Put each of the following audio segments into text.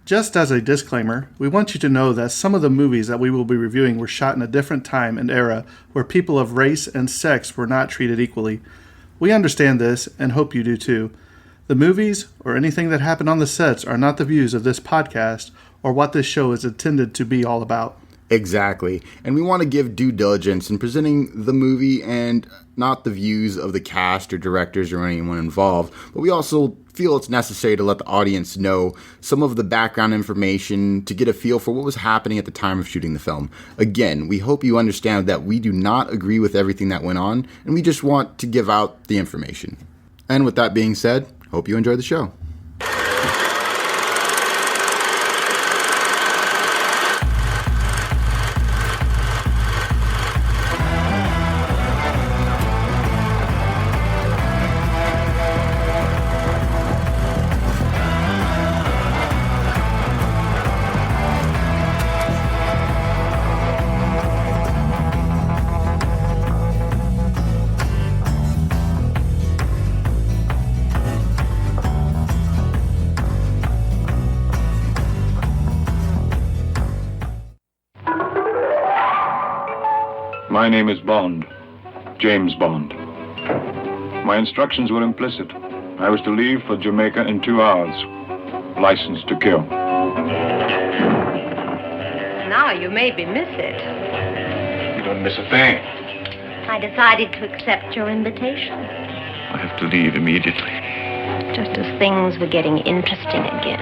Just as a disclaimer, we want you to know that some of the movies that we will be reviewing were shot in a different time and era where people of race and sex were not treated equally. We understand this and hope you do too. The movies or anything that happened on the sets are not the views of this podcast or what this show is intended to be all about. Exactly. And we want to give due diligence in presenting the movie and not the views of the cast or directors or anyone involved. But we also feel it's necessary to let the audience know some of the background information to get a feel for what was happening at the time of shooting the film. Again, we hope you understand that we do not agree with everything that went on, and we just want to give out the information. And with that being said, hope you enjoy the show. My name is Bond, James Bond. My instructions were implicit. I was to leave for Jamaica in 2 hours. License to kill. Now you maybe miss it. You don't miss a thing. I decided to accept your invitation. I have to leave immediately. Just as things were getting interesting again.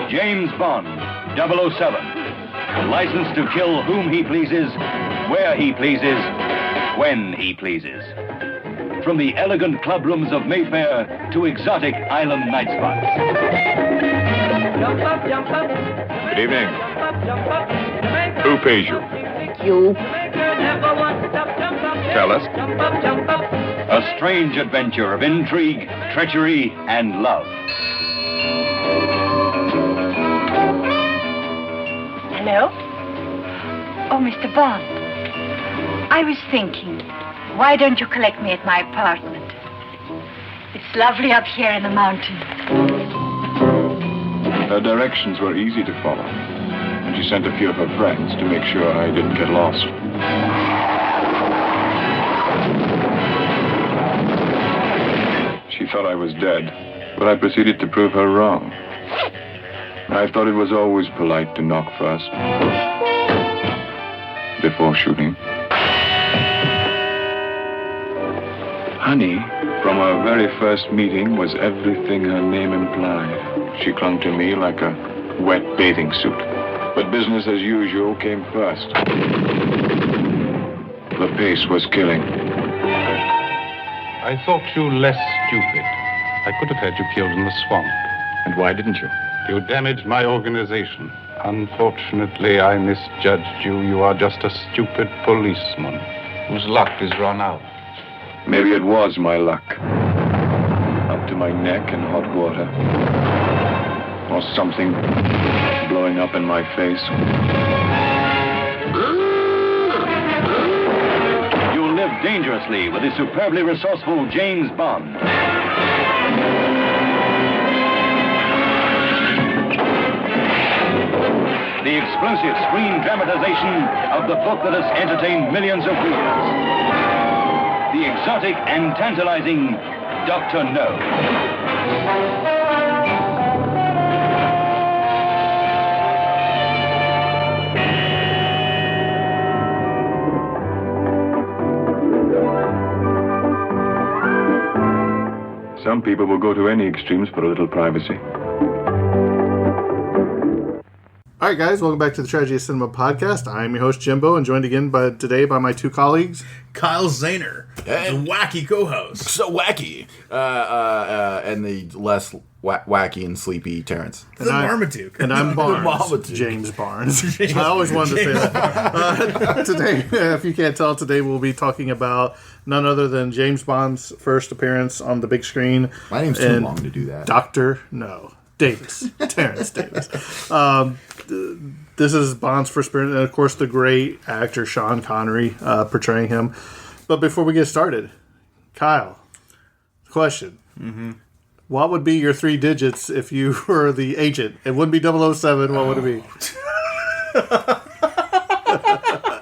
James Bond, 007. Licensed to kill whom he pleases, where he pleases, when he pleases. From the elegant clubrooms of Mayfair to exotic island night spots. Good evening. Who pays you? You. Tell us. A strange adventure of intrigue, treachery, and love. Hello? Oh, Mr. Bond. I was thinking, why don't you collect me at my apartment? It's lovely up here in the mountains. Her directions were easy to follow. And she sent a few of her friends to make sure I didn't get lost. She thought I was dead, but I proceeded to prove her wrong. I thought it was always polite to knock first, before shooting. Honey, from our very first meeting, was everything her name implied. She clung to me like a wet bathing suit. But business as usual came first. The pace was killing. I thought you less stupid. I could have had you killed in the swamp. And why didn't you? You damaged my organization. Unfortunately, I misjudged you. You are just a stupid policeman whose luck is run out. Maybe it was my luck. Up to my neck in hot water. Or something blowing up in my face. You'll live dangerously with the superbly resourceful James Bond. The explosive screen dramatization of the book that has entertained millions of readers. The exotic and tantalizing Dr. No. Some people will go to any extremes for a little privacy. All right, guys, welcome back to the Tragedy of Cinema podcast. I'm your host, Jimbo, and joined again today by my two colleagues. Kyle Zahner, the wacky co-host. So wacky. And the less wacky and sleepy Terrence. The Marmaduke. And I'm Barnes. Marmaduke. James Barnes. I always wanted to say that. Today, if you can't tell, today we'll be talking about none other than James Bond's first appearance on the big screen. My name's too long to do that. Davis. Terrence Davis. This is Bond's first appearance, and of course the great actor Sean Connery portraying him. But before we get started, Kyle, question. Mm-hmm. What would be your 3 digits if you were the agent? It wouldn't be 007. What would it be?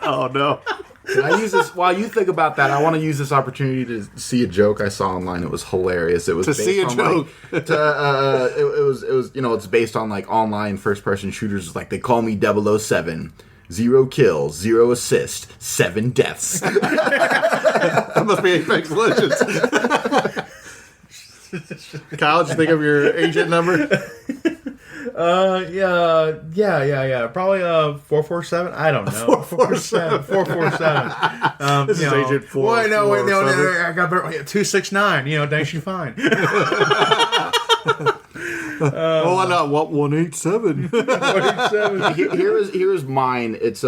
Oh, no. Can I use this? While you think about that, I want to use this opportunity to see a joke I saw online. It was hilarious. It was To based see a on, joke. Like, it was it's based on like online first person shooters. Like they call me 007. 0 kills, 0 assists, 7 deaths. That must be Apex Legends. Kyle, did you think of your agent number? Yeah. Probably 447. I don't know. 447. This is Agent 4. Wait, no. I got better. 269. Dash you fine. Why not? What 187? Here is mine. It's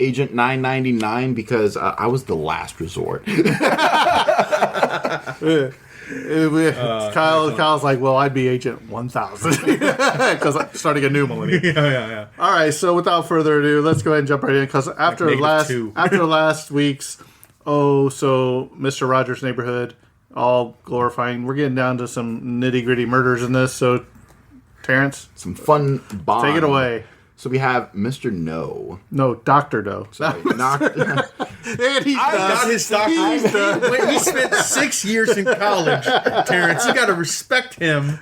Agent 999 because I was the last resort. Kyle's like, well, I'd be Agent 1000 because I'm starting a new millennium. Yeah. All right, so without further ado, let's go ahead and jump right in because after last week's Mr. Rogers' Neighborhood, all glorifying, we're getting down to some nitty gritty murders in this. So, Terrence, Some fun Bond. take it away. So we have Mr. No. No, Dr. No. Sorry, And he's got his doctorate. Wait, he spent 6 years in college, Terrence. You got to respect him.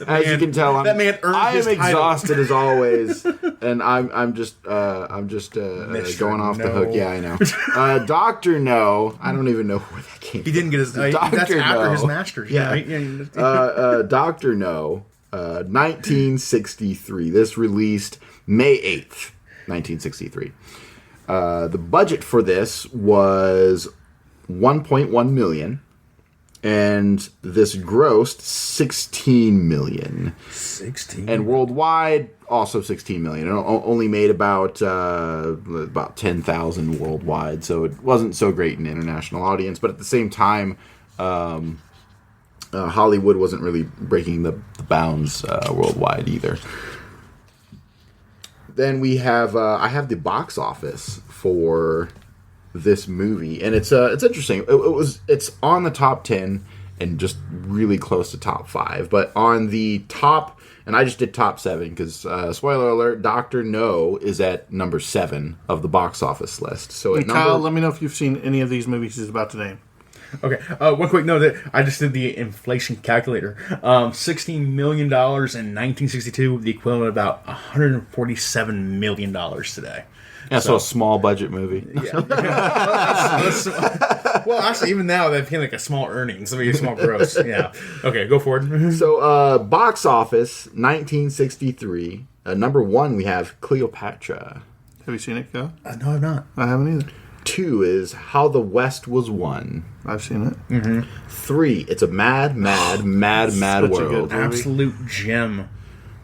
As you can tell, that man earned I his am title. exhausted as always, and I'm just going off the hook. Yeah, I know. Dr. No, I don't even know where that came. He didn't get his. That's Dr. after No. his master's. Yeah. Dr. No, 1963. This released May 8th, 1963. The budget for this was $1.1 million. And this grossed $16 million. 16. And worldwide, also $16 million. It only made about 10,000 worldwide, so it wasn't so great in international audience. But at the same time, Hollywood wasn't really breaking the bounds worldwide either. Then we have I have the box office for this movie, and it's interesting. It's on the top 10 and just really close to top 5, but on the top, and I just did top 7 because spoiler alert, Dr. No is at number 7 of the box office list. So at Kyle, let me know if you've seen any of these movies he's about to name. Okay, one quick note that I just did the inflation calculator. $16 million in 1962, the equivalent of about $147 million today. Yeah, so a small budget movie. Yeah. Well, actually, even now, that became like a small earnings, maybe a small gross. Yeah. Okay, go forward. So, box office, 1963. Number 1, we have Cleopatra. Have you seen it, Kyle? No, I've not. I haven't either. 2 is How the West Was Won. I've seen it. 3, it's a mad Such a world. good movie. Absolute gem.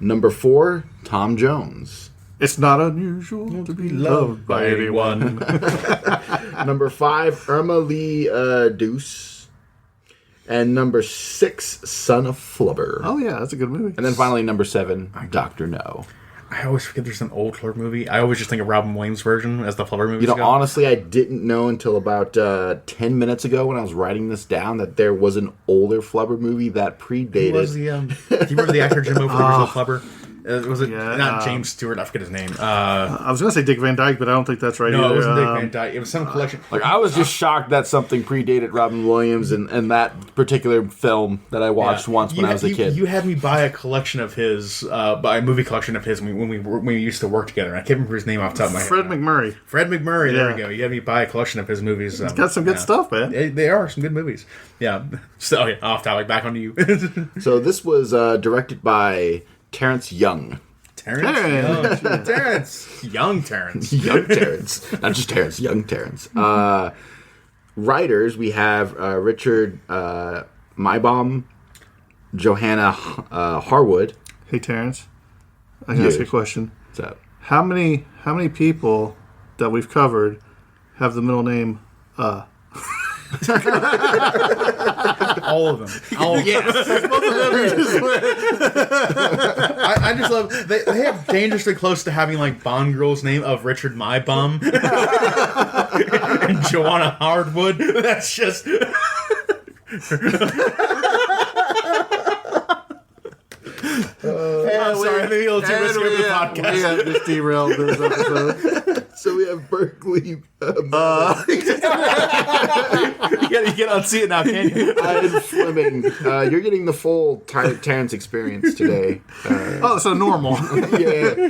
Number 4, Tom Jones. It's not unusual to be loved by anyone. Number 5, Irma Lee Deuce. And number 6, Son of Flubber. Oh, yeah, that's a good movie. And then finally, number 7, Dr. No. I always forget there's an old Flubber movie. I always just think of Robin Williams' version as the Flubber movie. Honestly, I didn't know until about 10 minutes ago when I was writing this down that there was an older Flubber movie that predated. Who was the, do you remember the actor Jimbo from the original Flubber? Was it not James Stewart? I forget his name. I was going to say Dick Van Dyke, but I don't think that's right No, either. it wasn't Dick Van Dyke. It was some collection. Like, I was just shocked that something predated Robin Williams and that particular film that I watched once when I was a kid. You had me buy a collection of his, buy a movie collection of his when we used to work together. I can't remember his name off the top of my head. Fred McMurray. Fred McMurray, there Yeah. we go. You had me buy a collection of his movies. He's got some good stuff, man. They are some good movies. Yeah. So, okay, off topic, back onto you. So this was directed by Terrence Young. Terrence. Young Terrence. Young Terrence. Not just Terrence, young Terrence. Writers, we have Richard Maibaum. Johanna Harwood. Hey, Terrence. I can ask you a Yes. question. What's up? How many people that we've covered have the middle name All of them. I just love they have dangerously close to having like Bond girl's name of Richard My Bum and Joanna Hardwood. That's just I'm sorry, maybe a little too risky for the podcast. We have just derailed this episode. So we have Berkeley. You can't unsee it now, can you? Ian Fleming. You're getting the full Terrence experience today. So normal. Yeah.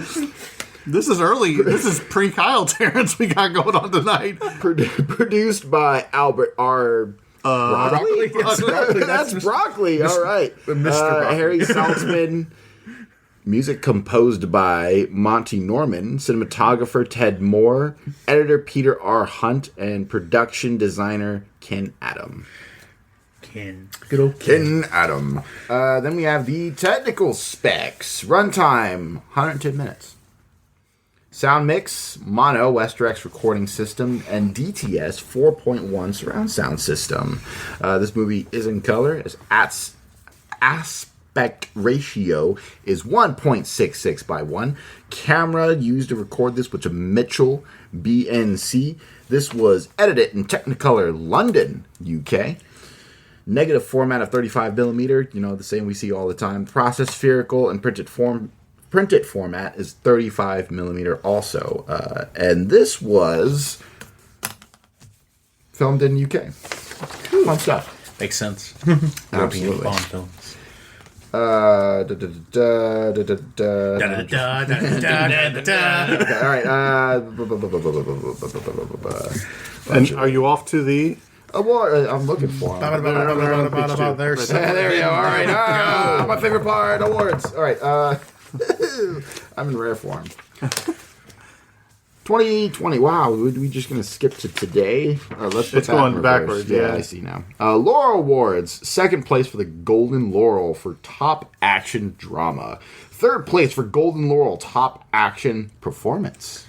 This is early. This is pre-Kyle Terrence we got going on tonight. Produced by Albert R. Broccoli? Broccoli. That's Broccoli. All right. Mr. Broccoli. Harry Saltzman. Music composed by Monty Norman. Cinematographer Ted Moore. Editor Peter R. Hunt. And production designer Ken Adam. Good old Ken Adam. Then we have the technical specs. Runtime, 110 minutes. Sound mix, mono Westerex recording system, and DTS 4.1 surround sound system. This movie is in color. Its aspect ratio is 1.66 by 1. Camera used to record this was a Mitchell BNC. This was edited in Technicolor London, UK. Negative format of 35mm, the same we see all the time. Process spherical and printed format is 35mm also. And this was filmed in UK. Fun stuff. Makes sense. Absolutely. Bond films. All right. And are you off to the... Award. I'm looking for them. There There we go. All right. My favorite part. Awards. All right. I'm in rare form. 2020. Wow. We just going to skip to today? Let's put It's that in going reverse. backwards, Yeah, yeah. I see now. Laurel Awards. Second place for the Golden Laurel for Top Action Drama. Third place for Golden Laurel Top Action Performance.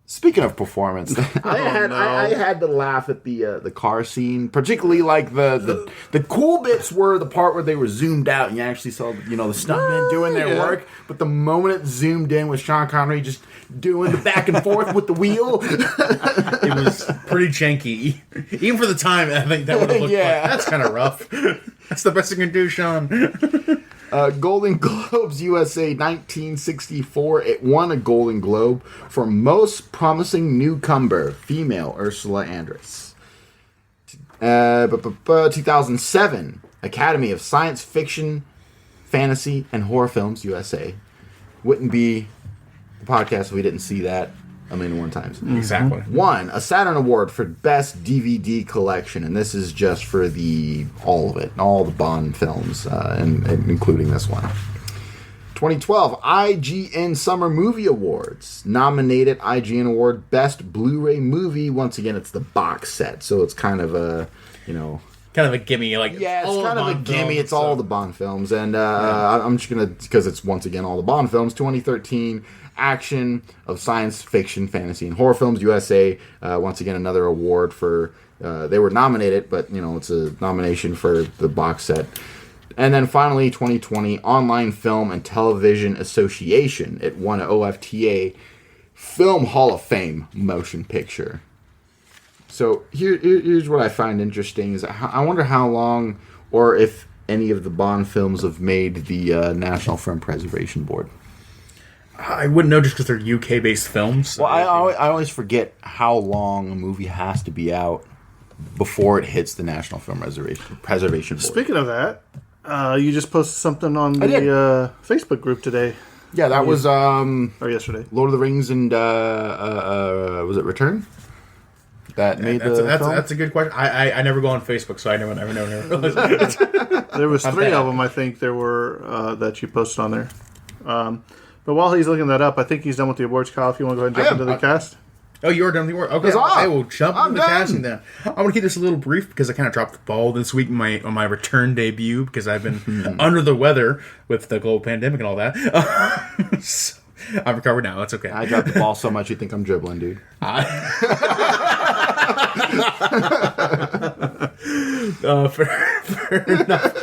Speaking of performance, I had to laugh at the car scene, particularly like the cool bits were the part where they were zoomed out and you actually saw the stuntmen doing their work. But the moment it zoomed in with Sean Connery just doing the back and forth with the wheel, it was pretty janky. Even for the time, I think that would have looked like that's kind of rough. That's the best you can do, Sean. Golden Globes USA 1964. It won a Golden Globe for Most Promising Newcomer, female Ursula Andress. 2007 Academy of Science Fiction, Fantasy, and Horror Films USA. Wouldn't be the podcast if we didn't see that a million one times. Exactly. Won a Saturn Award for Best DVD Collection, and this is just for all of it, all the Bond films, and including this one. 2012 IGN Summer Movie Awards. Nominated IGN Award Best Blu-ray Movie. Once again, it's the box set, so it's kind of a, kind of a gimme. it's kind of a gimme. It's all the Bond films, and I'm just gonna, because it's once again all the Bond films. 2013 Action of Science Fiction, Fantasy, and Horror Films USA. Once again, another award for. They were nominated, but it's a nomination for the box set. And then finally, 2020 Online Film and Television Association. It won an OFTA Film Hall of Fame motion picture. So here's what I find interesting is I wonder how long, or if any of the Bond films have made the National Film Preservation Board. I wouldn't know just because they're UK-based films. So Well, I always forget how long a movie has to be out before it hits the National Film Preservation Board. Speaking of that, you just posted something on I did. the Facebook group today. Yeah, that was Or yesterday. Lord of the Rings and was it Return? That made the film? That's a good question. I never go on Facebook, so I never know. There was I'm 3 bad. of them, I think, there were that you posted on there. But while he's looking that up, I think he's done with the awards, Kyle. If you want to go ahead and jump into the cast. Oh, you are done with the work? Okay, That's all. I will jump I'm into the done. casting then. I'm going to keep this a little brief because I kind of dropped the ball this week on my return debut because I've been under the weather with the global pandemic and all that. So, I've recovered now. It's okay. I dropped the ball so much you think I'm dribbling, dude. Fair enough.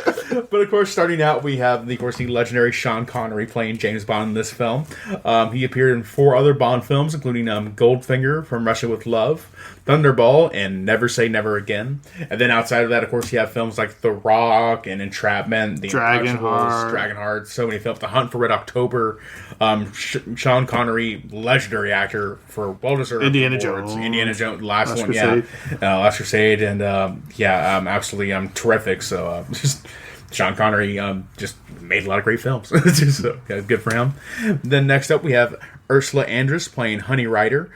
But of course, starting out, we have the legendary Sean Connery playing James Bond in this film. He appeared in 4 other Bond films, including Goldfinger, From Russia with Love, Thunderball, and Never Say Never Again. And then outside of that, of course, you have films like The Rock and Entrapment, The Untouchables, Dragonheart, so many films. The Hunt for Red October. Sean Connery, legendary actor for well-deserved Indiana awards. Jones. Indiana Jones, last one, Crusade. yeah. Last Crusade, and absolutely terrific. So just Sean Connery just made a lot of great films. So good for him. Then next up we have Ursula Andress playing Honey Rider.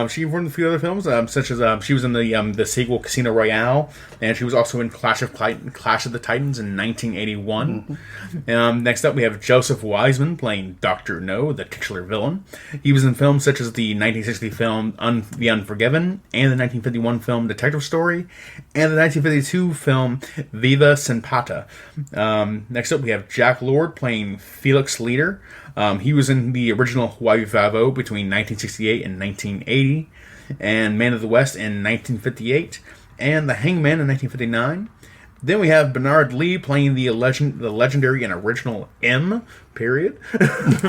She was in a few other films, such as she was in the sequel Casino Royale, and she was also in Clash of the Titans in 1981. Next up, we have Joseph Wiseman playing Dr. No, the titular villain. He was in films such as the 1960 film The Unforgiven, and the 1951 film Detective Story, and the 1952 film Viva Senpata. Next up, we have Jack Lord playing Felix Leader. He was in the original Hawaii Five-0 between 1968 and 1980, and Man of the West in 1958, and The Hangman in 1959. Then we have Bernard Lee playing the legendary and original M. Period. And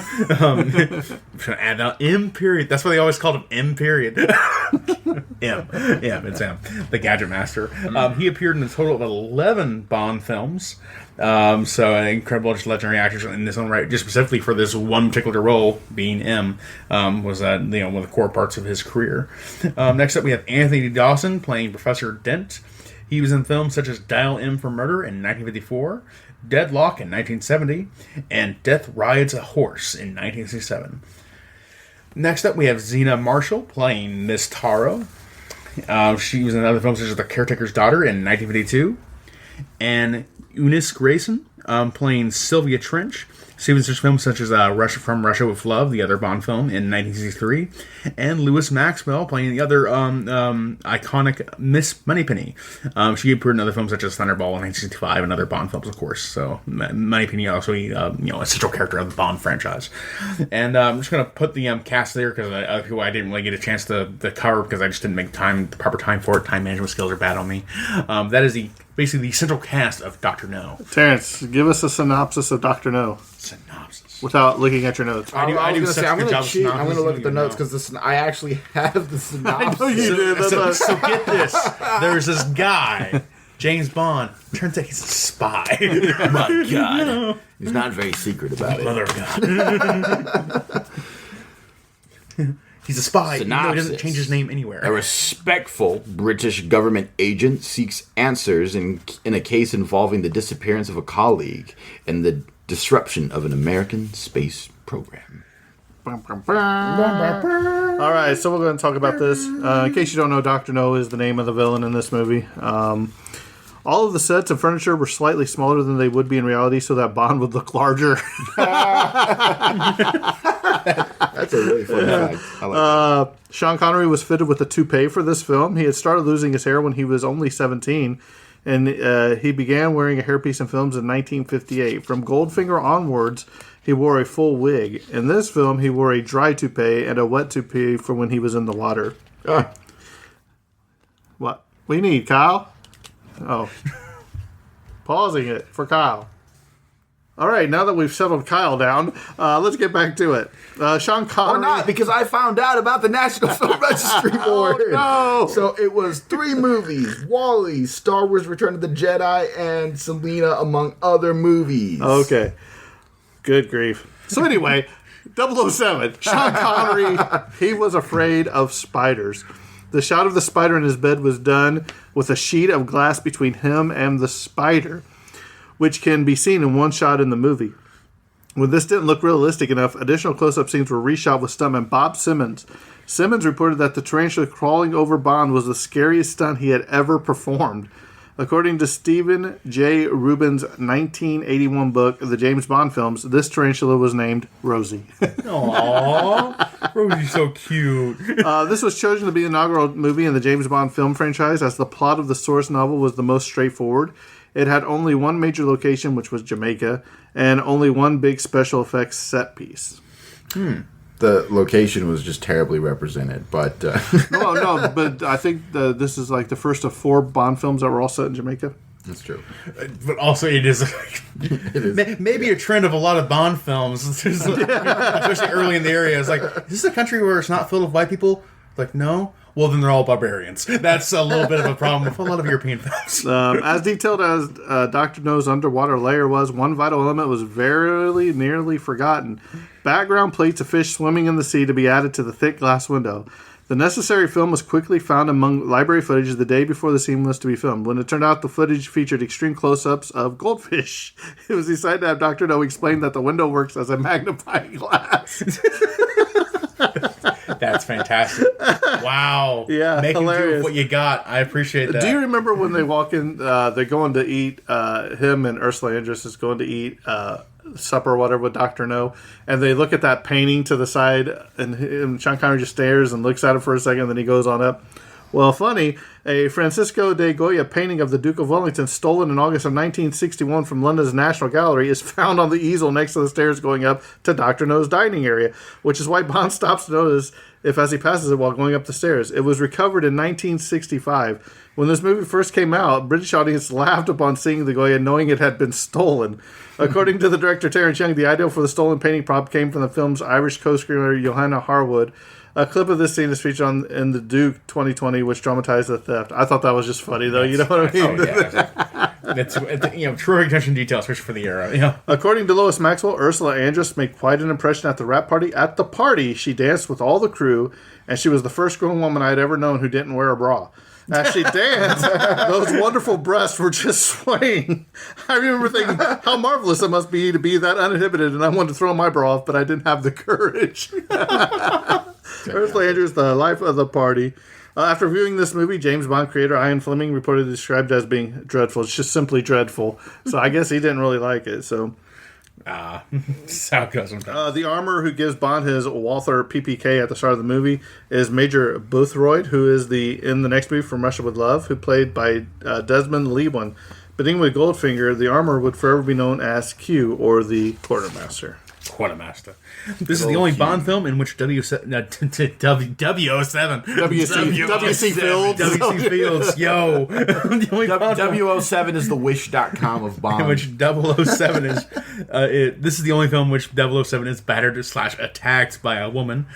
now M. Period. That's why they always called him M. Period. It's M. The Gadget Master. He appeared in a total of 11 Bond films. So an incredible, just legendary actors in his own right, just specifically for this one particular role, being M, was one of the core parts of his career. Next up, we have Anthony Dawson playing Professor Dent. He was in films such as Dial M for Murder in 1954, Deadlock in 1970, and Death Rides a Horse in 1967. Next up, we have Zena Marshall playing Miss Taro. She was in other films such as The Caretaker's Daughter in 1952, and Eunice Grayson playing Sylvia Trench. She was in films such as From Russia with Love, the other Bond film, in 1963, and Louis Maxwell playing the other iconic Miss Moneypenny. She appeared in other films such as Thunderball in 1965 and other Bond films, of course. So Moneypenny also a central character of the Bond franchise. And I'm just going to put the cast there because other people I didn't really get a chance to cover because I just didn't make the proper time for it. Time management skills are bad on me. That is basically the central cast of Dr. No. Terrence, give us a synopsis of Dr. No. Synopsis. Without looking at your notes. I'm going to cheat. I'm going to look at the notes because because I actually have the synopsis. I know you did. So get this. There's this guy, James Bond. Turns out he's a spy. My God. He's not very secret about it. Mother of God. He's a spy. Even though he doesn't change his name anywhere. A respectful British government agent seeks answers in a case involving the disappearance of a colleague and the disruption of an American space program. All right, so we're going to talk about this. In case you don't know, Dr. No is the name of the villain in this movie. All of the sets and furniture were slightly smaller than they would be in reality so that Bond would look larger. That's a really funny fact. I like that. Sean Connery was fitted with a toupee for this film. He had started losing his hair when he was only 17, and he began wearing a hairpiece in films in 1958. From Goldfinger onwards, he wore a full wig. In this film, he wore a dry toupee and a wet toupee for when he was in the water. What do you need, Kyle? Oh. Pausing it for Kyle. All right, now that we've settled Kyle down, let's get back to it. Sean Connery... Or not, because I found out about the National Film Registry Board. Oh, no! So it was 3 movies. WALL-E, Star Wars Return of the Jedi, and Selena, among other movies. Okay. Good grief. So anyway, 007, Sean Connery, he was afraid of spiders. The shot of the spider in his bed was done with a sheet of glass between him and the spider, which can be seen in one shot in the movie. When this didn't look realistic enough, additional close-up scenes were reshot with stuntman Bob Simmons. Simmons reported that the tarantula crawling over Bond was the scariest stunt he had ever performed. According to Stephen J. Rubin's 1981 book, The James Bond Films, this tarantula was named Rosie. Aww. Rosie's so cute. This was chosen to be the inaugural movie in the James Bond film franchise, as the plot of the source novel was the most straightforward. It had only one major location, which was Jamaica, and only one big special effects set piece. The location was just terribly represented, but... No, but I think this is like the first of 4 Bond films that were all set in Jamaica. That's true. But also, it is maybe a trend of a lot of Bond films, especially early in the area. It's like, is this a country where it's not filled with white people? Like, no. Well, then they're all barbarians. That's a little bit of a problem with a lot of European films. As detailed as Dr. No's underwater layer was, one vital element was very nearly forgotten. Background plates of fish swimming in the sea to be added to the thick glass window. The necessary film was quickly found among library footage the day before the scene was to be filmed. When it turned out the footage featured extreme close-ups of goldfish, it was decided to have Dr. No explain that the window works as a magnifying glass. That's fantastic. Wow. Yeah, Making do hilarious. with what you got. I appreciate that. Do you remember when they walk in, they're going to eat, him and Ursula Andress is going to eat supper or whatever with Dr. No, and they look at that painting to the side, and Sean Connery just stares and looks at it for a second, and then he goes on up. Well, funny, a Francisco de Goya painting of the Duke of Wellington, stolen in August of 1961 from London's National Gallery, is found on the easel next to the stairs going up to Dr. No's dining area, which is why Bond stops to notice if as he passes it while going up the stairs. It was recovered in 1965. When this movie first came out, British audience laughed upon seeing the Goya, knowing it had been stolen. According to the director Terence Young, the idea for the stolen painting prop came from the film's Irish co-screenwriter Johanna Harwood. A clip of this scene is featured in The Duke 2020, which dramatized the theft. I thought that was just funny, though. You know what I mean? Oh, yeah. It's true attention to detail, especially for the era. Yeah. According to Lois Maxwell, Ursula Andress made quite an impression at the wrap party. At the party, she danced with all the crew, and she was the first grown woman I had ever known who didn't wear a bra. As she danced, those wonderful breasts were just swaying. I remember thinking how marvelous it must be to be that uninhibited, and I wanted to throw my bra off, but I didn't have the courage. Ursula Andress, the life of the party. After viewing this movie, James Bond creator Ian Fleming reportedly described it as being dreadful. It's just simply dreadful. So I guess he didn't really like it. So that's how it goes sometimes. the armorer who gives Bond his Walther PPK at the start of the movie is Major Boothroyd, who is in the next movie From Russia with Love, who played by Desmond Llewellyn. Beginning with Goldfinger, the armorer would forever be known as Q, or the Quartermaster. Quartermaster. This is the only Bond film in which W07 W.C. Fields. W.C. Fields, yo. The only Bond film W07 is the wish.com of Bond. in which 007 is... this is the only film in which 007 is battered / attacked by a woman.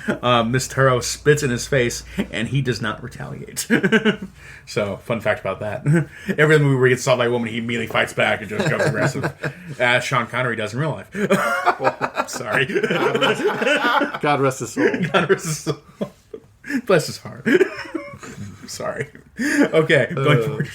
Miss Taro spits in his face, and he does not retaliate. So, fun fact about that. Every movie where he gets assaulted by a woman, he immediately fights back and just goes aggressive. As Sean Connery does in real life. Sorry. God rest his soul. God rest his soul. Bless his heart. Sorry. Okay, going forward.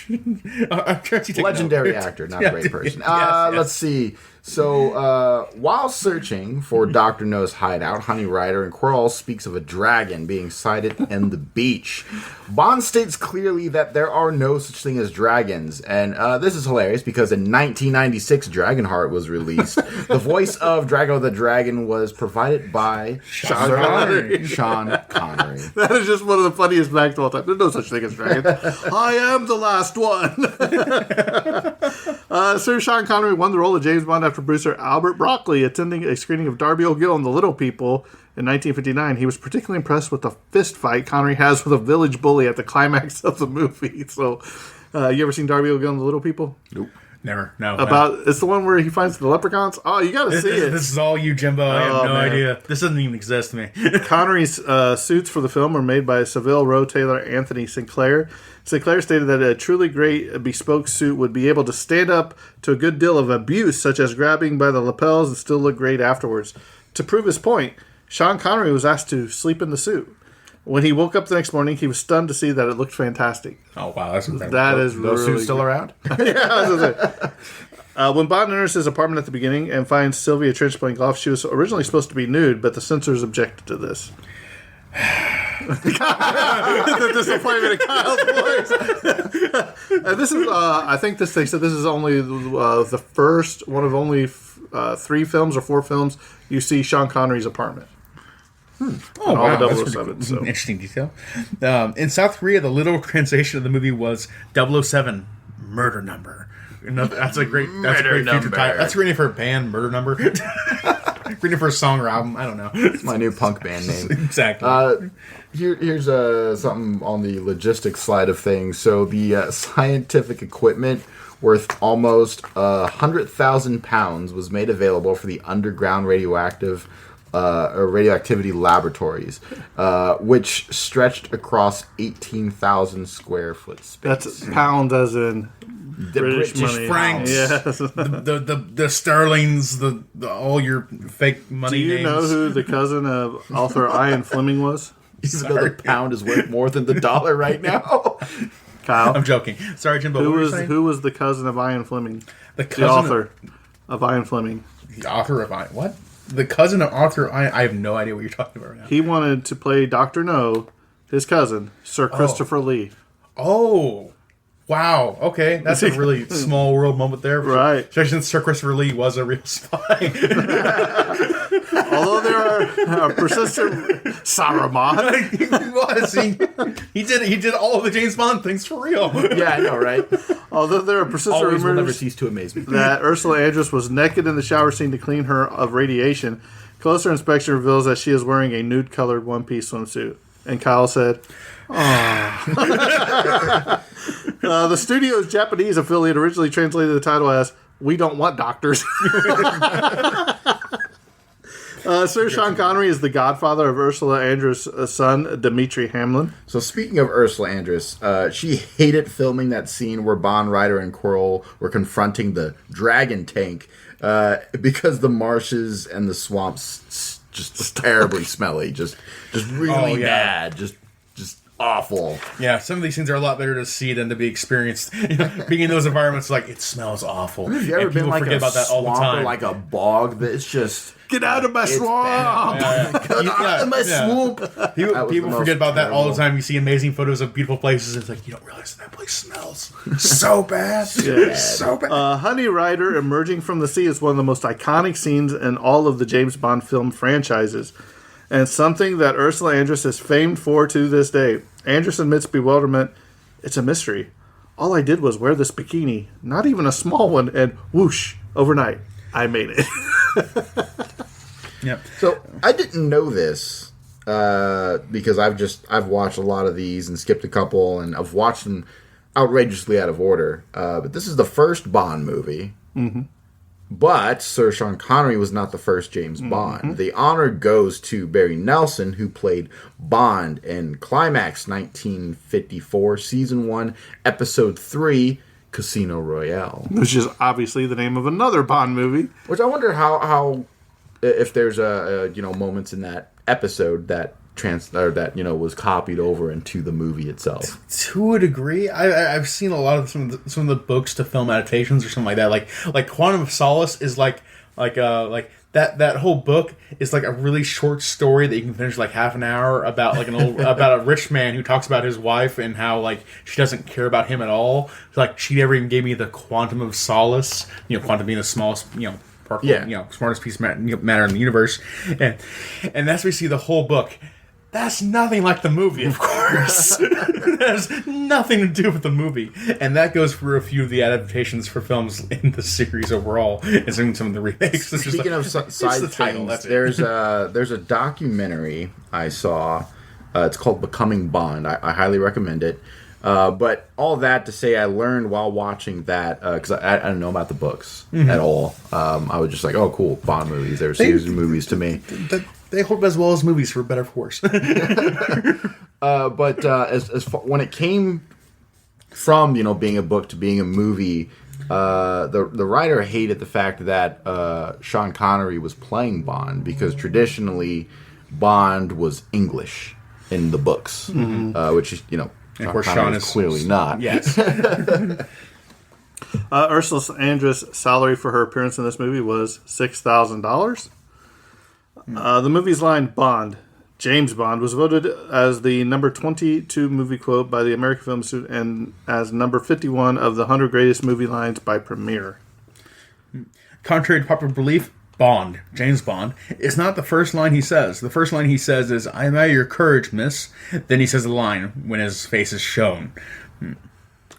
I'm trying to take Legendary note. actor, not a great person. Yes. Let's see. So, while searching for Dr. No's hideout, Honey Rider and Quarrel speaks of a dragon being sighted in the beach. Bond states clearly that there are no such thing as dragons, and this is hilarious because in 1996, Dragonheart was released. The voice of Drago the Dragon was provided by Sean Connery. That is just one of the funniest facts of all time. There's no such thing as dragons. I am the last one. Sir Sean Connery won the role of James Bond after producer Albert Broccoli attending a screening of Darby O'Gill and the Little People in 1959. He was particularly impressed with the fist fight Connery has with a village bully at the climax of the movie. So, you ever seen Darby O'Gill and the Little People? Nope. Never. No. It's the one where he finds the leprechauns? Oh, you gotta see it. This is all you, Jimbo. I have no idea. This doesn't even exist to me. Connery's suits for the film were made by Savile Row tailor Anthony Sinclair. Sinclair stated that a truly great bespoke suit would be able to stand up to a good deal of abuse, such as grabbing by the lapels, and still look great afterwards. To prove his point, Sean Connery was asked to sleep in the suit. When he woke up the next morning, he was stunned to see that it looked fantastic. Oh, wow. That's incredible. That is Those really suits still around? Yeah, when Bond enters his apartment at the beginning and finds Sylvia Trench playing golf, she was originally supposed to be nude, but the censors objected to this. The disappointment in Kyle's voice. And this is, I think they said this is only the first one of only 3 films or 4 films you see Sean Connery's apartment. Oh, wow. That's 007, pretty cool. so. Interesting detail. In South Korea, the literal translation of the movie was 007 Murder Number. That's a great future title. That's great name for a band, Murder Number. Great name for a song or album. I don't know. It's my new punk band name. Exactly. Here's something on the logistics side of things. So the scientific equipment worth almost 100,000 pounds was made available for the underground radioactivity laboratories, which stretced across 18,000 square foot space. That's pounds as in British money. Francs, Yes. the sterlings, the all your fake money. Do you names. know who the cousin of author Ian Fleming was? Even though the pound is worth more than the dollar right now. Kyle. I'm joking. Sorry, Jimbo. Who was the cousin of Ian Fleming? The author of Ian Fleming. The author of Ian. What? The cousin of Arthur. I have no idea what you're talking about right now. He wanted to play Dr. No, his cousin, Sir Christopher Lee. Oh. Wow. Okay. That's a really small world moment there. Right. Especially since Sir Christopher Lee was a real spy. Although there are persistent Saruman. He did all of the James Bond things for real. Yeah, I know, right? Although there are persistent Always will never rumors cease to amaze me. that Ursula Andress was naked in the shower scene to clean her of radiation, closer inspection reveals that she is wearing a nude-colored one-piece swimsuit. And Kyle said, the studio's Japanese affiliate originally translated the title as "We Don't Want Doctors." Sir Sean Connery is the godfather of Ursula Andress' son, Dimitri Hamlin. So speaking of Ursula Andress, she hated filming that scene where Bond, Ryder, and Quirrell were confronting the dragon tank because the marshes and the swamps just terribly smelly, just really bad, just awful. Yeah, some of these things are a lot better to see than to be experienced. Being in those environments, like, it smells awful. Have you ever been like forget a about that all the swamp time. or like a bog that's just... Get out of my swamp! Get out of my swamp! People forget about that all the time. You see amazing photos of beautiful places. It's like, you don't realize that place smells so bad. So bad. Honey Rider emerging from the sea is one of the most iconic scenes in all of the James Bond film franchises, and something that Ursula Andress is famed for to this day. Andress admits bewilderment. It's a mystery. All I did was wear this bikini, not even a small one, and whoosh, overnight, I made it. Yep. So I didn't know this because I've watched a lot of these and skipped a couple, and I've watched them outrageously out of order. But this is the first Bond movie. Mm-hmm. But Sir Sean Connery was not the first James Bond. Mm-hmm. The honor goes to Barry Nelson, who played Bond in Climax 1954, Season 1, Episode 3, Casino Royale. Which is obviously the name of another Bond movie. Which I wonder how if there's moments in that episode that was copied over into the movie itself. To a degree, I've seen a lot of some of the books to film adaptations or something like that. Like Quantum of Solace is like that whole book is like a really short story that you can finish like half an hour about like about a rich man who talks about his wife and how like she doesn't care about him at all. Like she never even gave me the Quantum of Solace. Quantum being the smallest particle, smartest piece of matter in the universe, and that's where we see the whole book. That's nothing like the movie, of course. That has nothing to do with the movie. And that goes for a few of the adaptations for films in the series overall, and some of the remakes. Speaking of side things, there's a documentary I saw. It's called Becoming Bond. I highly recommend it. But all that to say, I learned while watching that, because I didn't know about the books at all. I was just like, oh, cool, Bond movies. They were series of movies to me. They hold as well as movies, for better or for worse. But as far, when it came from being a book to being a movie, the writer hated the fact that Sean Connery was playing Bond, because traditionally Bond was English in the books, which is Sean Connery is clearly not. Yes. Ursula Andress' salary for her appearance in this movie was $6,000. The movie's line, Bond, James Bond was voted as the number 22 movie quote by the American Film Institute and as number 51 of the 100 greatest movie lines by Premiere. Contrary to popular belief, James Bond, is not the first line he says. The first line he says is, "I admire your courage, miss." Then he says the line when his face is shown.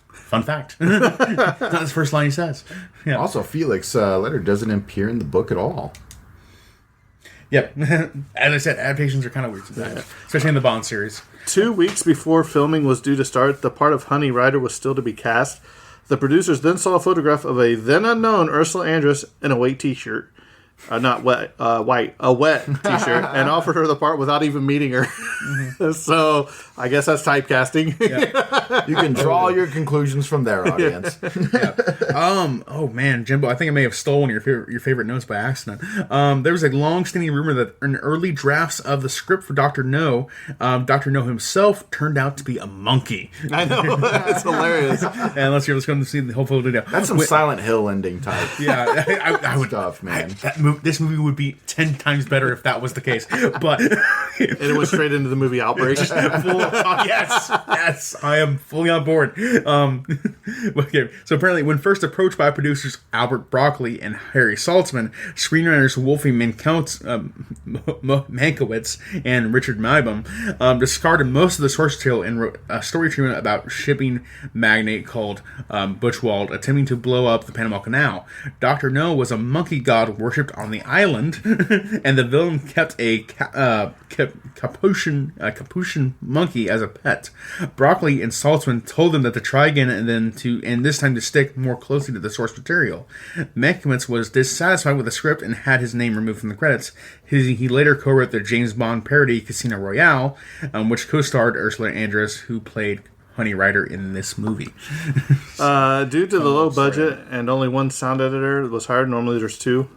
Fun fact. Not his first line he says. Yeah. Also, Felix Leiter doesn't appear in the book at all. Yep. As I said, adaptations are kind of weird sometimes, especially in the Bond series. 2 weeks before filming was due to start, the part of Honey Rider was still to be cast. The producers then saw a photograph of a then unknown Ursula Andress in a white t-shirt. Not wet, white, a wet t-shirt, and offered her the part without even meeting her. So, I guess that's typecasting. Yeah. You can draw your conclusions from there, audience. Yeah. Oh man, Jimbo, I think I may have stolen your favorite notes by accident. There was a long-standing rumor that in early drafts of the script for Dr. No, Dr. No himself turned out to be a monkey. I know. It's hilarious. And let's go and see the whole photo now. That's some Silent Hill ending type. Yeah, I would. Stuff, man. This movie would be 10 times better if that was the case. But And it went straight into the movie Outbreak. Yes, I am fully on board. Okay, so apparently, when first approached by producers Albert Broccoli and Harry Saltzman, screenwriters Wolfie Mankiewicz and Richard Mybom discarded most of the source material and wrote a story treatment about shipping magnate called Butchwald attempting to blow up the Panama Canal. Dr. No was a monkey god worshipped on the island, and the villain kept a Capuchin monkey as a pet. Broccoli and Saltzman told them that to try again and this time to stick more closely to the source material. Mankiewicz was dissatisfied with the script and had his name removed from the credits. He later co-wrote the James Bond parody Casino Royale, which co-starred Ursula Andress, who played Honey Rider in this movie. Due to the low budget and only one sound editor was hired, normally there's two,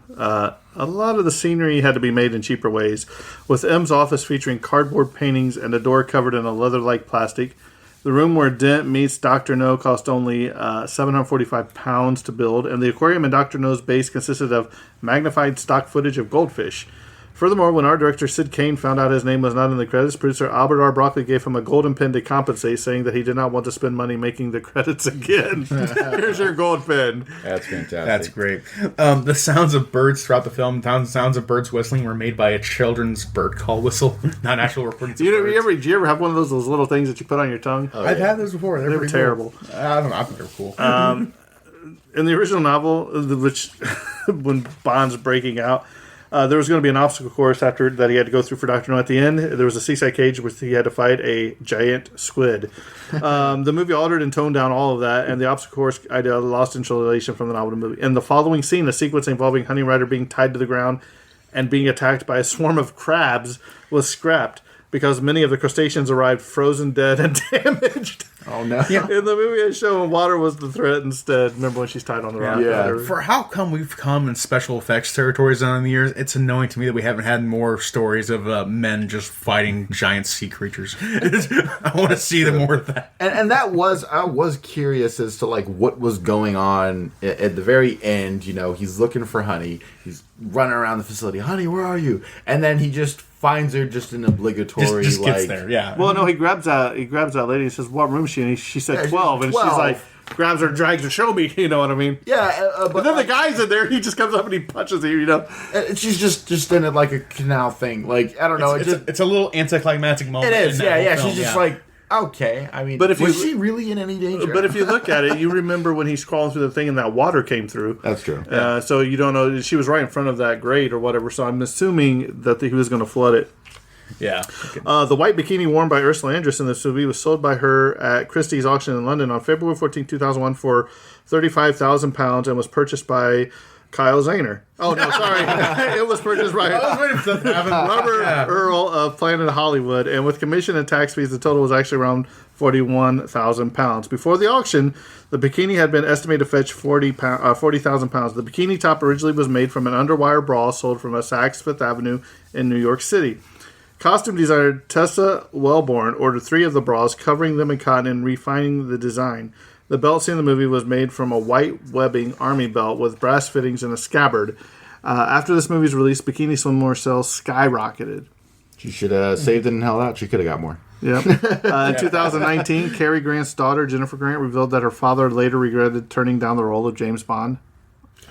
a lot of the scenery had to be made in cheaper ways, with M's office featuring cardboard paintings and a door covered in a leather-like plastic. The room where Dent meets Dr. No cost only £745 to build, and the aquarium in Dr. No's base consisted of magnified stock footage of goldfish. Furthermore, when art director Sid Kane found out his name was not in the credits, producer Albert R. Broccoli gave him a golden pin to compensate, saying that he did not want to spend money making the credits again. Here's your gold pin. That's fantastic. That's great. The sounds of birds throughout the film, sounds of birds whistling, were made by a children's bird call whistle, not actual recordings. Do you ever have one of those little things that you put on your tongue? Oh, I've had those before. They were terrible. Cool. I don't know. I think they're cool. In the original novel, which when Bond's breaking out, there was going to be an obstacle course after that he had to go through for Dr. No. At the end, there was a seaside cage where he had to fight a giant squid. The movie altered and toned down all of that, and the obstacle course idea lost insulation from the novel to movie. In the following scene, a sequence involving Honey Rider being tied to the ground and being attacked by a swarm of crabs was scrapped because many of the crustaceans arrived frozen, dead, and damaged. Oh, no. Yeah. In the movie, I show water was the threat instead. Remember when she's tied on the rock? Yeah. For how come we've come in special effects territories on the years, it's annoying to me that we haven't had more stories of men just fighting giant sea creatures. I want to see more of that. And I was curious as to like what was going on at the very end. You know, he's looking for Honey. He's running around the facility. Honey, where are you? And then he just finds her just an obligatory just gets like there. Yeah. Well, no, he grabs that lady and says, "What room is she?" And she said 12, and 12. she's like, grabs her, drags her, show me. You know what I mean? Yeah, but then the guy's in there. He just comes up and he punches her. You know, and she's just in it like a canal thing. Like I don't know. It's a little anticlimactic moment. It is. Yeah. Film, She's just like. Okay, I mean, but if was she really in any danger? But if you look at it, you remember when he's crawling through the thing and that water came through. That's true. So you don't know. She was right in front of that grate or whatever, so I'm assuming that he was going to flood it. Yeah. The white bikini worn by Ursula Andress in this movie was sold by her at Christie's auction in London on February 14, 2001 for £35,000 and was purchased by Kyle Zahner. Oh, no, sorry. It was purchased by Robert Earl of Planet Hollywood, and with commission and tax fees, the total was actually around £41,000. Before the auction, the bikini had been estimated to fetch £40,000. The bikini top originally was made from an underwire bra sold from a Saks Fifth Avenue in New York City. Costume designer Tessa Wellborn ordered 3 of the bras, covering them in cotton and refining the design. The belt seen in the movie was made from a white webbing army belt with brass fittings and a scabbard. After this movie's release, bikini swimwear sales skyrocketed. She should have saved it and held out. She could have got more. Yep. In 2019, Cary Grant's daughter, Jennifer Grant, revealed that her father later regretted turning down the role of James Bond.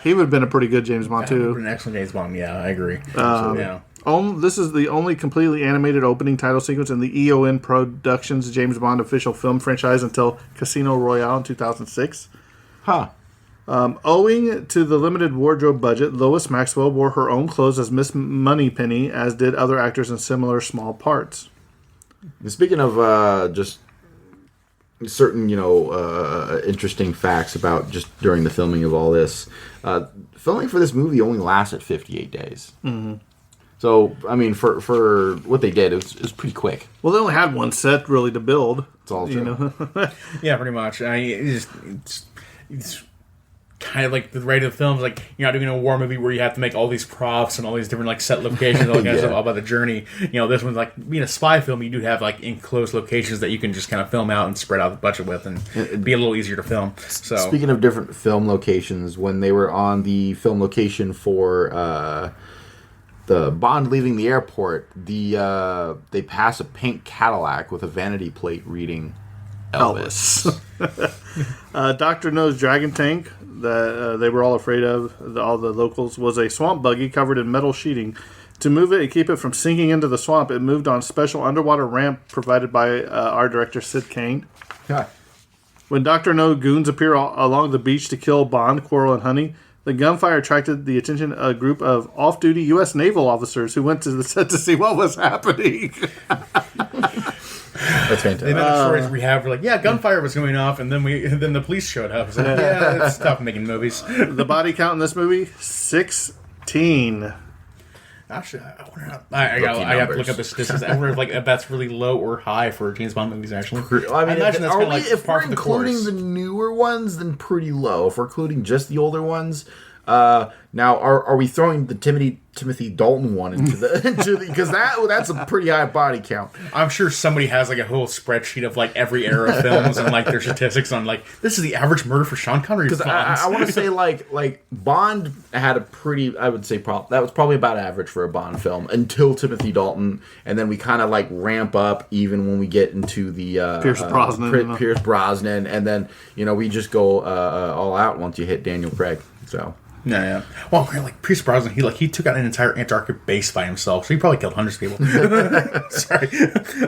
He would have been a pretty good James Bond, too. An excellent James Bond, yeah, I agree. This is the only completely animated opening title sequence in the EON Productions James Bond official film franchise until Casino Royale in 2006. Huh. Owing to the limited wardrobe budget, Lois Maxwell wore her own clothes as Miss Moneypenny, as did other actors in similar small parts. Speaking of just certain, interesting facts about just during the filming of all this, filming for this movie only lasted 58 days. Mm-hmm. So, I mean, for what they did, it was pretty quick. Well, they only had one set, really, to build. It's all true. Yeah, pretty much. It's kind of like the rate of the films. Like, you're not doing a war movie where you have to make all these props and all these different, like, set locations and all that kind of stuff, all about the journey. This one's like, being a spy film, you do have, like, enclosed locations that you can just kind of film out and spread out the budget with and be a little easier to film. So, speaking of different film locations, when they were on the film location for the Bond leaving the airport, they pass a pink Cadillac with a vanity plate reading Elvis. Dr. No's dragon tank that they were all afraid of, all the locals, was a swamp buggy covered in metal sheeting. To move it and keep it from sinking into the swamp, it moved on special underwater ramp provided by our director, Sid Kane. Yeah. When Dr. No goons appear along the beach to kill Bond, Quarrel, and Honey, the gunfire attracted the attention of a group of off-duty U.S. naval officers who went to the set to see what was happening. That's fantastic. They met the stories we have. We're like, yeah, gunfire was going off, and then the police showed up. It's like, yeah, it's tough making movies. The body count in this movie, 16. Actually, I wonder. I have to look up the statistics. I wonder if that's really low or high for James Bond movies. Actually, I mean, imagine that's kind of like if par we're for the including course. the newer ones, then pretty low. If we're including just the older ones, now are we throwing the Timothy Dalton one into the because that's a pretty high body count. I'm sure somebody has like a whole spreadsheet of like every era of films and like their statistics on like this is the average murder for Sean Connery. Because I want to say like Bond had a pretty, I would say that was probably about average for a Bond film until Timothy Dalton, and then we kind of like ramp up even when we get into the Pierce Brosnan, and then we just go all out once you hit Daniel Craig. So. Yeah. Well, like Pierce Brosnan, he took out an entire Antarctic base by himself, so he probably killed hundreds of people. Sorry.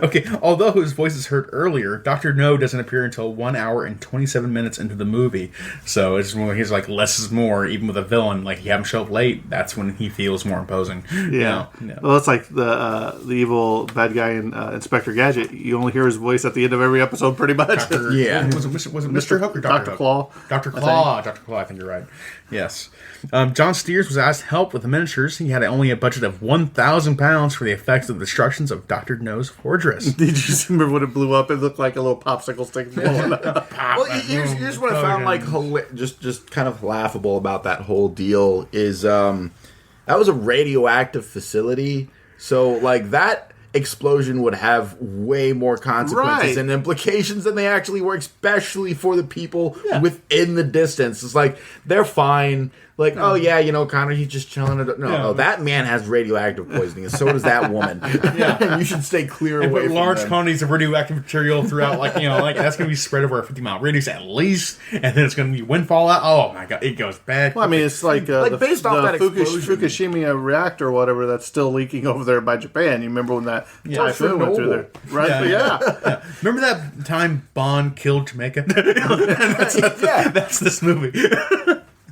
Okay. Although his voice is heard earlier, Dr. No doesn't appear until 1 hour and 27 minutes into the movie. So it's when he's like less is more. Even with a villain, like you have him show up late, that's when he feels more imposing. Yeah. Well, it's like the evil bad guy in Inspector Gadget. You only hear his voice at the end of every episode, pretty much. Was it Mr. Hook or Dr. Claw? Dr. Claw. Dr. Claw. I think you're right. Yes. John Steers was asked to help with the miniatures. He had only a budget of £1,000 for the effects of the destructions of Dr. No's fortress. Did you remember when it blew up? It looked like a little popsicle stick blowing up. Well, here's what I found like just kind of laughable about that whole deal is that was a radioactive facility. So like that explosion would have way more consequences and implications than they actually were, especially for the people within the distance. It's like they're fine. Like, oh yeah, Connor, he's just chilling. No, that man has radioactive poisoning, and so does that woman. And you should stay clear away from large them. quantities of radioactive material throughout, like that's going to be spread over a 50-mile radius at least, and then it's going to be windfall out. Oh my god, it goes bad. Well, I mean, it's like based off that Fukushima reactor or whatever that's still leaking over there by Japan. You remember when that typhoon went through there, right? Yeah. Remember that time Bond killed Jamaica? That's this movie.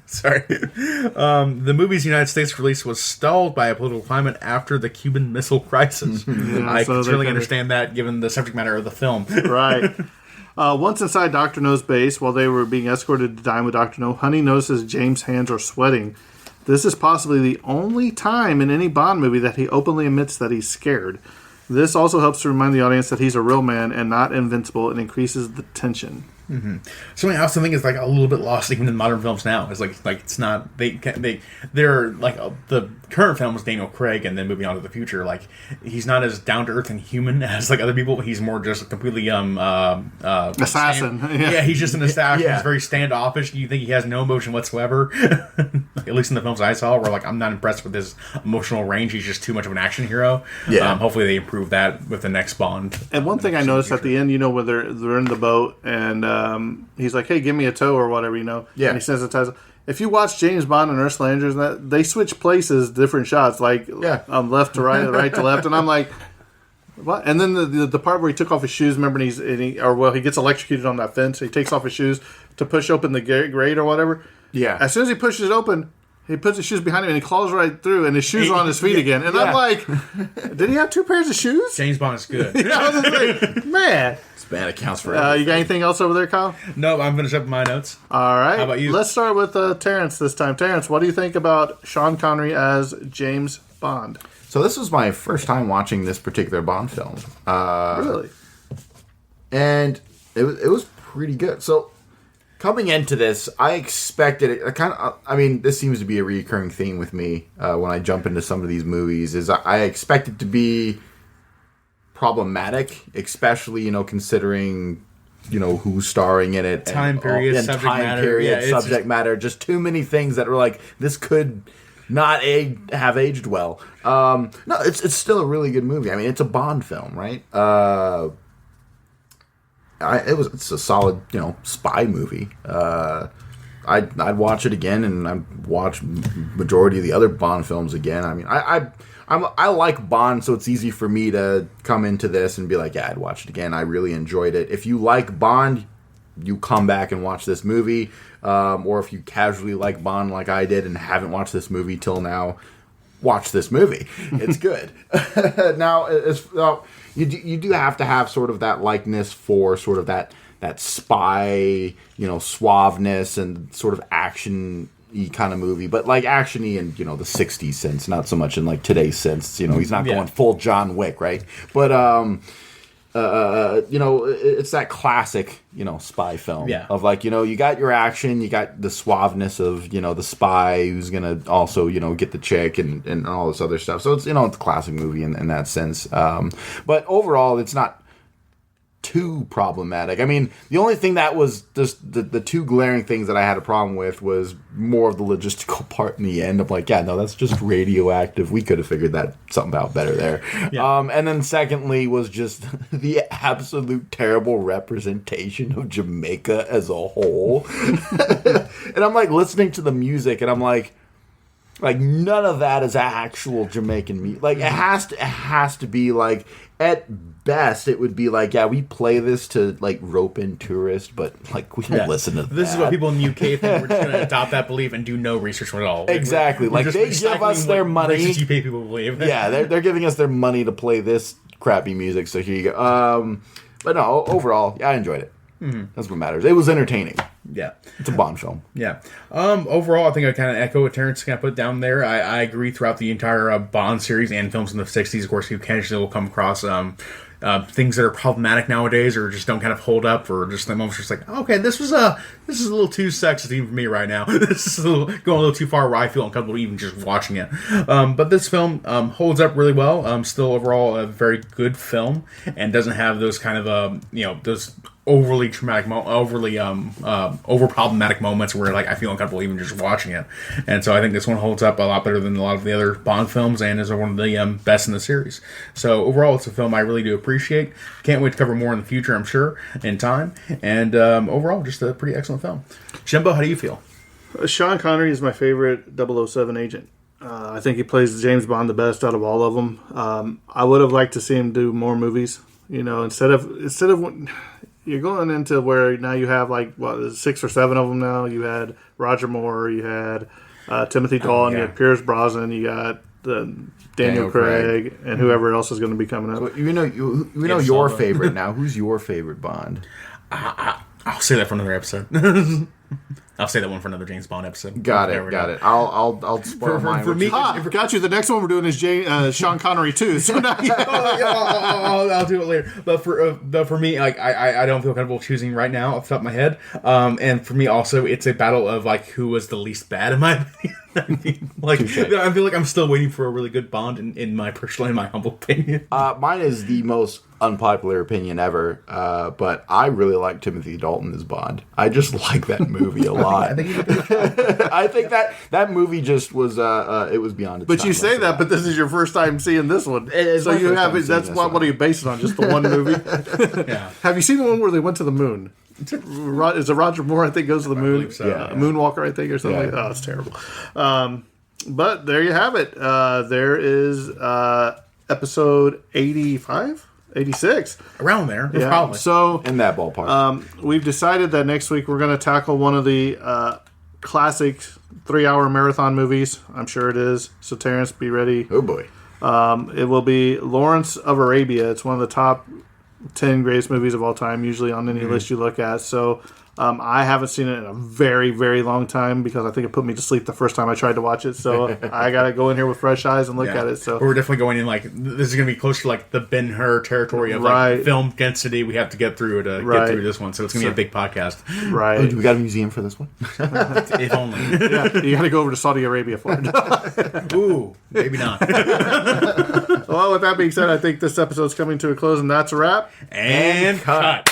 Sorry. The movie's United States release was stalled by a political climate after the Cuban Missile Crisis. I can certainly understand that given the subject matter of the film. Right. Once inside Dr. No's base, while they were being escorted to dine with Dr. No, Honey notices James' hands are sweating. This is possibly the only time in any Bond movie that he openly admits that he's scared. This also helps to remind the audience that he's a real man and not invincible and increases the tension. Something else I think is like a little bit lost even in modern films now. It's like it's not they're like the current film is Daniel Craig, and then moving on to the future, like he's not as down to earth and human as like other people. He's more just a completely assassin. He's just an assassin. Yeah. He's very standoffish. You think he has no emotion whatsoever. At least in the films I saw, where like I'm not impressed with his emotional range. He's just too much of an action hero. Yeah. Hopefully they improve that with the next Bond. And one thing I noticed at the end, when they're in the boat and he's like, "Hey, give me a tow or whatever," Yeah. And he sensitizes. If you watch James Bond and Ursula Andress, they switch places, different shots, like left to right, right to left, and I'm like, what? And then the part where he took off his shoes, remember, he gets electrocuted on that fence. He takes off his shoes to push open the grate or whatever. Yeah. As soon as he pushes it open, he puts his shoes behind him and he claws right through, and his shoes are on his feet again. And I'm like, did he have 2 pairs of shoes? James Bond is good. I was just like, man. Man, it counts for You got anything else over there, Kyle? No, I'm finished up with my notes. All right. How about you? Let's start with Terrence this time. Terrence, what do you think about Sean Connery as James Bond? So this was my first time watching this particular Bond film. Really? And it was pretty good. So coming into this, I expected it. This seems to be a recurring theme with me when I jump into some of these movies. Is I expect it to be problematic, especially considering who's starring in it, Time period, subject matter. Subject matter. Just too many things that are like this could not have aged well. No, it's still a really good movie. I mean, it's a Bond film, right? It's a solid spy movie. I'd watch it again, and I'd watch majority of the other Bond films again. I mean, I like Bond, so it's easy for me to come into this and be like, yeah, I'd watch it again. I really enjoyed it. If you like Bond, you come back and watch this movie. Or if you casually like Bond like I did and haven't watched this movie till now, watch this movie. It's good. Now, you do have to have sort of that likeness for sort of that spy, suaveness and sort of action-y kind of movie, but like action-y in, the 60s sense, not so much in like today's sense. He's not going full John Wick, right? But, it's that classic, spy film of like, you got your action, you got the suaveness of, the spy who's going to also, get the chick and all this other stuff. So it's, it's a classic movie in that sense. But overall, it's not too problematic. I mean, the only thing that was just the 2 glaring things that I had a problem with was more of the logistical part in the end. I'm like, yeah, no, that's just radioactive. We could have figured that something out better there. Yeah. And then secondly was just the absolute terrible representation of Jamaica as a whole. And I'm like listening to the music and I'm like none of that is actual Jamaican music. Like it has to be like, at best it would be like, yeah, we play this to like rope in tourists, but like we don't listen to this. Is what people in the UK think. We're just going to adopt that belief and do no research at all. Exactly. We're like they give us their money. You pay people believe. Yeah, they're giving us their money to play this crappy music. So here you go. But no, overall, yeah, I enjoyed it. Mm-hmm. That's what matters. It was entertaining. Yeah. It's a Bond film. Yeah. Overall, I think I kind of echo what Terrence kind of put down there. I agree throughout the entire Bond series and films in the 60s. Of course, you occasionally will come across things that are problematic nowadays or just don't kind of hold up, or just the moments just like, okay, this is a little too sexist even for me right now. This is going a little too far where I feel uncomfortable even just watching it. But this film holds up really well. Still overall a very good film and doesn't have those kind of those overly traumatic, over problematic moments where like I feel uncomfortable even just watching it. And so I think this one holds up a lot better than a lot of the other Bond films and is one of the best in the series. So overall, it's a film I really do appreciate. Can't wait to cover more in the future, I'm sure, in time. And overall, just a pretty excellent film. Jimbo, how do you feel? Sean Connery is my favorite 007 agent. I think he plays James Bond the best out of all of them. I would have liked to see him do more movies. Instead of you're going into where now you have like 6 or 7 of them now. You had Roger Moore, you had Timothy Dalton, you had Pierce Brosnan, you got Daniel Craig, and whoever else is going to be coming up. So, your favorite now. Who's your favorite Bond? I'll say that for another episode. I'll say that one for another James Bond episode. Got There we it. Got go. it. I'll spoil mine. for which me- is- I forgot you. The next one we're doing is Sean Connery too. So now I'll do it later. But for me, like I don't feel comfortable choosing right now off the top of my head. And for me also, it's a battle of like who was the least bad in my opinion. I feel like I'm still waiting for a really good Bond in my humble opinion. Mine is the most unpopular opinion ever, but I really like Timothy Dalton as Bond. I just like that movie a lot. I think that movie just was it was beyond its But time. you say that, but this is your first time seeing this one. It is So my you first have time it. That's seeing what. this What are you basing on? Just the one movie? Yeah. Have you seen the one where they went to the moon? Is it Roger Moore? I think goes to the moon. believe so, yeah. Moonwalker, I think, or something. Yeah. Like that. Oh, it's terrible. But there you have it. There is episode 85, 86. Around there, Yeah. probably. So In that ballpark. we've decided that next week we're going to tackle one of the classic 3-hour marathon movies. I'm sure it is. So Terrence, be ready. Oh boy. It will be Lawrence of Arabia. It's one of the top 10 greatest movies of all time, usually on any list you look at. So I haven't seen it in a very, very long time because I think it put me to sleep the first time I tried to watch it. So I got to go in here with fresh eyes and look at it. So we're definitely going in like this is going to be close to like the Ben-Hur territory of Right. like film density. We have to get through to Right. get through this one, so it's going to be a big podcast. right. Do we got a museum for this one? If only. Yeah, you got to go over to Saudi Arabia for it. Ooh, maybe not. Well, with that being said, I think this episode's coming to a close, and that's a wrap. And cut.